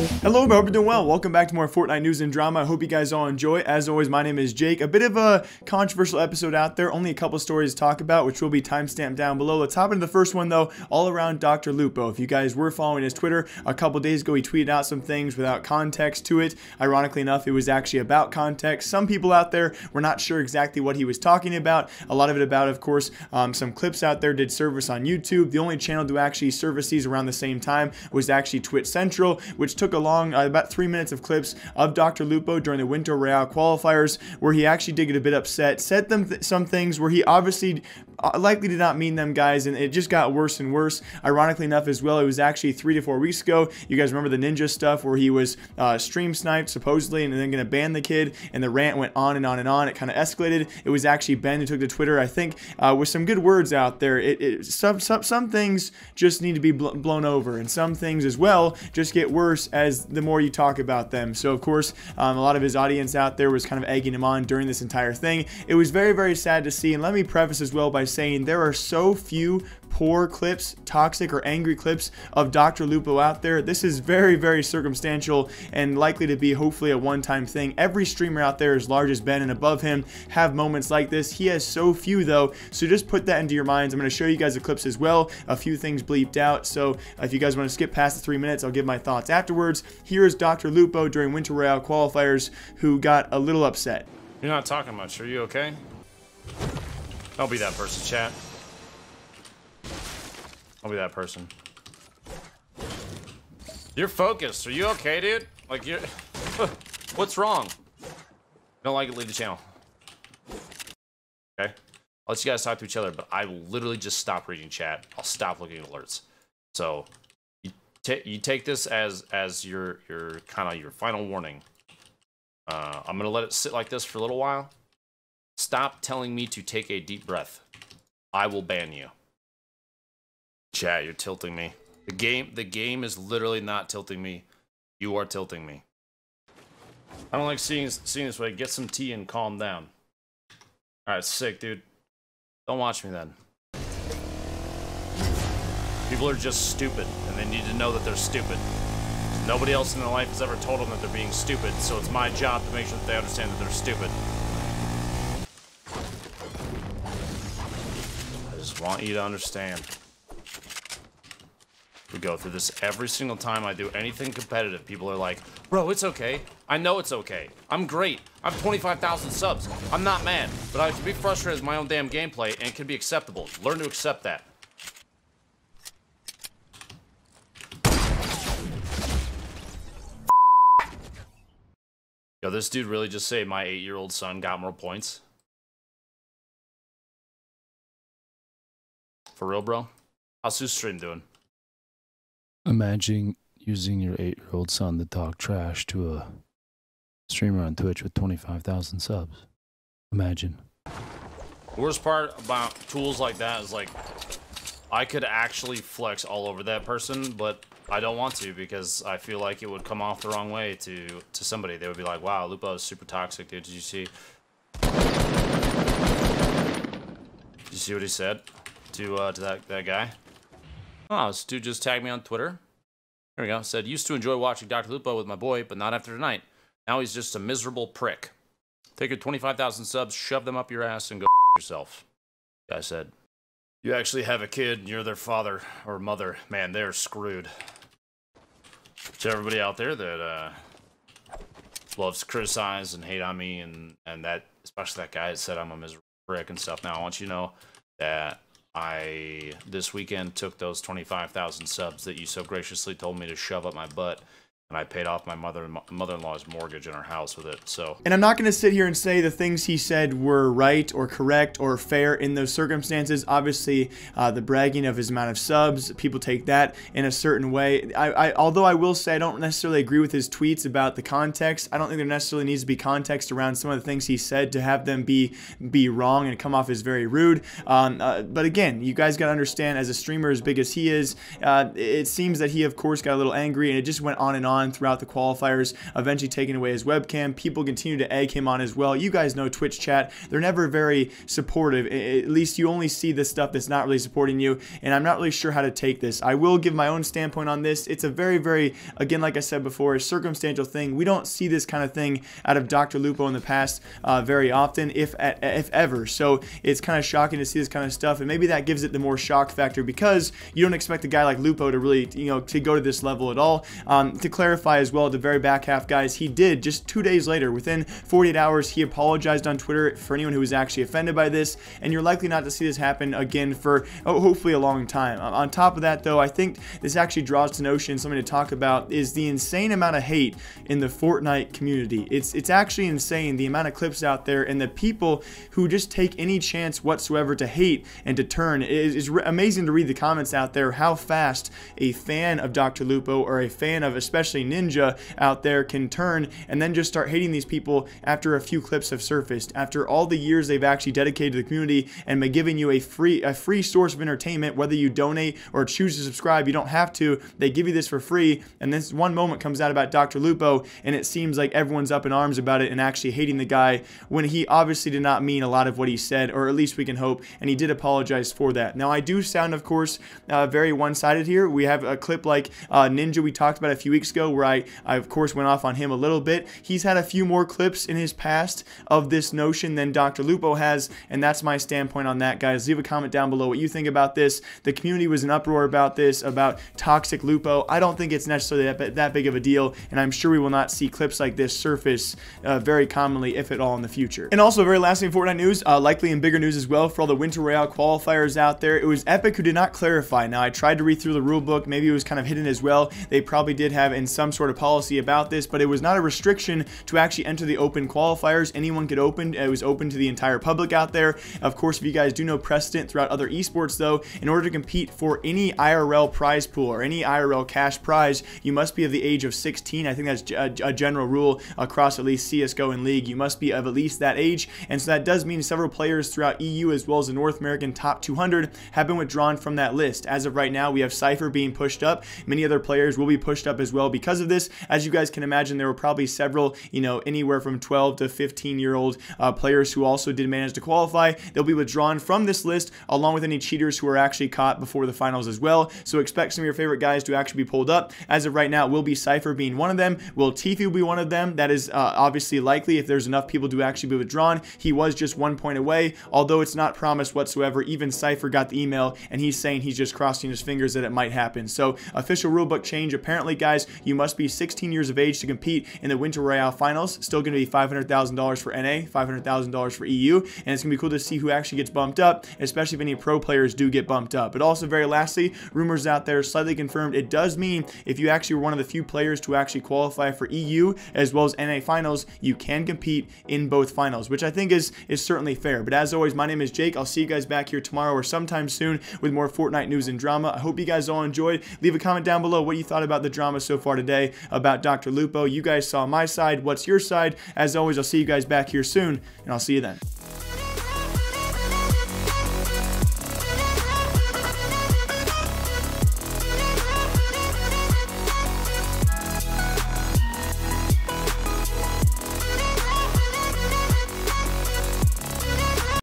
Hello, I hope you're doing well. Welcome back to more Fortnite news and drama. I hope you guys all enjoy. As always, my name is Jake. A bit of a controversial episode out there. Only a couple stories to talk about, which will be timestamped down below. Let's hop into the first one, though, all around DrLupo. If you guys were following his Twitter, a couple days ago, he tweeted out some things without context to it. Ironically enough, it was actually about context. Some people out there were not sure exactly what he was talking about. A lot of it about, of course, some clips out there did service on YouTube. The only channel to actually service these around the same time was actually Twitch Central, which took a about 3 minutes of clips of DrLupo during the Winter Royale qualifiers, where he actually did get a bit upset, said some things where he obviously likely did not mean them, guys, and it just got worse and worse. Ironically enough as well, it was actually 3 to 4 weeks ago. You guys remember the ninja stuff where he was stream sniped supposedly and then going to ban the kid, and the rant went on and on and on. It kind of escalated. It was actually Ben who took to Twitter, I think, with some good words out there. Some things just need to be blown over, and some things as well just get worse as the more you talk about them. So of course, a lot of his audience out there was kind of egging him on during this entire thing. It was very, very sad to see, and let me preface as well by saying there are so few poor clips, toxic or angry clips of DrLupo out there. This is very, very circumstantial and likely to be hopefully a one-time thing. Every streamer out there as large as Ben and above him have moments like this. He has so few though, so just put that into your minds. I'm going to show you guys the clips as well. A few things bleeped out, so if you guys want to skip past the 3 minutes, I'll give my thoughts afterwards. Here is DrLupo during Winter Royale qualifiers who got a little upset. You're not talking much. Are you okay? Don't be that person, chat. I'll be that person. You're focused. Are you okay, dude? Like, you're... What's wrong? Don't like it, leave the channel. Okay? I'll let you guys talk to each other, but I will literally just stop reading chat. I'll stop looking at alerts. So, you take this as your kind of your final warning. I'm going to let it sit like this for a little while. Stop telling me to take a deep breath. I will ban you. Chat, you're tilting me. The game is literally not tilting me. You are tilting me. I don't like seeing this way. Get some tea and calm down. Alright, sick, dude. Don't watch me then. People are just stupid, and they need to know that they're stupid. Nobody else in their life has ever told them that they're being stupid, so it's my job to make sure that they understand that they're stupid. I just want you to understand. We go through this every single time I do anything competitive. People are like, bro, it's okay. I know it's okay. I'm great. I'm 25,000 subs. I'm not mad, but I can be frustrated with my own damn gameplay, and it can be acceptable. Learn to accept that. Yo, this dude really just say my 8-year-old son got more points? For real, bro? How's his stream doing? Imagine using your 8-year-old son to talk trash to a streamer on Twitch with 25,000 subs. Imagine. The worst part about tools like that is, like, I could actually flex all over that person, but I don't want to because I feel like it would come off the wrong way to somebody. They would be like, wow, Lupo is super toxic, dude. Did you see? Did you see what he said to that guy? Oh, this dude just tagged me on Twitter. There we go. Said, used to enjoy watching DrLupo with my boy, but not after tonight. Now he's just a miserable prick. Take your 25,000 subs, shove them up your ass, and go yourself. Guy said, you actually have a kid, and you're their father or mother. Man, they're screwed. To everybody out there that loves to criticize and hate on me, and that, especially that guy that said I'm a miserable prick and stuff. Now, I want you to know that I, this weekend, took those 25,000 subs that you so graciously told me to shove up my butt, and I paid off my mother-in-law's mortgage in our house with it, so. And I'm not going to sit here and say the things he said were right or correct or fair in those circumstances. Obviously, the bragging of his amount of subs, people take that in a certain way. Although I will say I don't necessarily agree with his tweets about the context. I don't think there necessarily needs to be context around some of the things he said to have them be wrong and come off as very rude. But again, you guys got to understand, as a streamer as big as he is, it seems that he, of course, got a little angry, and it just went on and on. on throughout the qualifiers, eventually taking away his webcam. People continue to egg him on as well. You guys know Twitch chat, they're never very supportive. At least you only see the stuff that's not really supporting you, and I'm not really sure how to take this. I will give my own standpoint on this. It's a very, again, like I said before, a circumstantial thing. We don't see this kind of thing out of Dr. Lupo in the past very often, if ever. So it's kind of shocking to see this kind of stuff, and maybe that gives it the more shock factor because you don't expect a guy like Lupo to really, to go to this level at all. To clarify as well, at the very back half, guys, he did just 2 days later, within 48 hours, he apologized on Twitter for anyone who was actually offended by this, and you're likely not to see this happen again for hopefully a long time. On top of that, though, I think this actually draws to notion something to talk about is the insane amount of hate in the Fortnite community. It's actually insane, the amount of clips out there and the people who just take any chance whatsoever to hate and to turn. It is amazing to read the comments out there, how fast a fan of Dr. Lupo or a fan of especially Ninja out there can turn and then just start hating these people after a few clips have surfaced, after all the years they've actually dedicated to the community and by giving you a free source of entertainment. Whether you donate or choose to subscribe, you don't have to. They give you this for free, and this one moment comes out about Dr. Lupo, and it seems like everyone's up in arms about it and actually hating the guy when he obviously did not mean a lot of what he said, or at least we can hope, and he did apologize for that. Now, I do sound, of course, very one-sided here. We have a clip like Ninja we talked about a few weeks ago where I of course went off on him a little bit. He's had a few more clips in his past of this notion than Dr. Lupo has, and that's my standpoint on that, guys. Leave a comment down below what you think about this. The community was in uproar about this, about toxic Lupo. I don't think it's necessarily that big of a deal, and I'm sure we will not see clips like this surface very commonly, if at all, in the future. And also, very lastly in Fortnite news, likely in bigger news as well for all the Winter Royale qualifiers out there, it was Epic who did not clarify. Now, I tried to read through the rule book. Maybe it was kind of hidden as well. They probably did have in some sort of policy about this, but it was not a restriction to actually enter the open qualifiers. Anyone could open. It was open to the entire public out there. Of course, if you guys do know precedent throughout other esports, though, in order to compete for any IRL prize pool or any IRL cash prize, you must be of the age of 16. I think that's a general rule across at least CSGO and League. You must be of at least that age, and so that does mean several players throughout EU as well as the North American top 200 have been withdrawn from that list. As of right now, we have Cypher being pushed up. Many other players will be pushed up as well because of this. As you guys can imagine, there were probably several, anywhere from 12 to 15-year-old players who also did manage to qualify. They'll be withdrawn from this list along with any cheaters who are actually caught before the finals as well. So expect some of your favorite guys to actually be pulled up. As of right now, will be Cypher being one of them. Will Tfue be one of them? That is obviously likely if there's enough people to actually be withdrawn. He was just 1 point away, although it's not promised whatsoever. Even Cypher got the email, and he's saying he's just crossing his fingers that it might happen. So official rulebook change. Apparently, guys, you must be 16 years of age to compete in the Winter Royale finals. Still going to be $500,000 for NA, $500,000 for EU, and it's going to be cool to see who actually gets bumped up, especially if any pro players do get bumped up. But also, very lastly, rumors out there slightly confirmed. It does mean if you actually were one of the few players to actually qualify for EU as well as NA finals, you can compete in both finals, which I think is certainly fair. But as always, my name is Jake. I'll see you guys back here tomorrow or sometime soon with more Fortnite news and drama. I hope you guys all enjoyed. Leave a comment down below what you thought about the drama so far today about Dr. Lupo. You guys saw my side. What's your side? As always, I'll see you guys back here soon, and I'll see you then.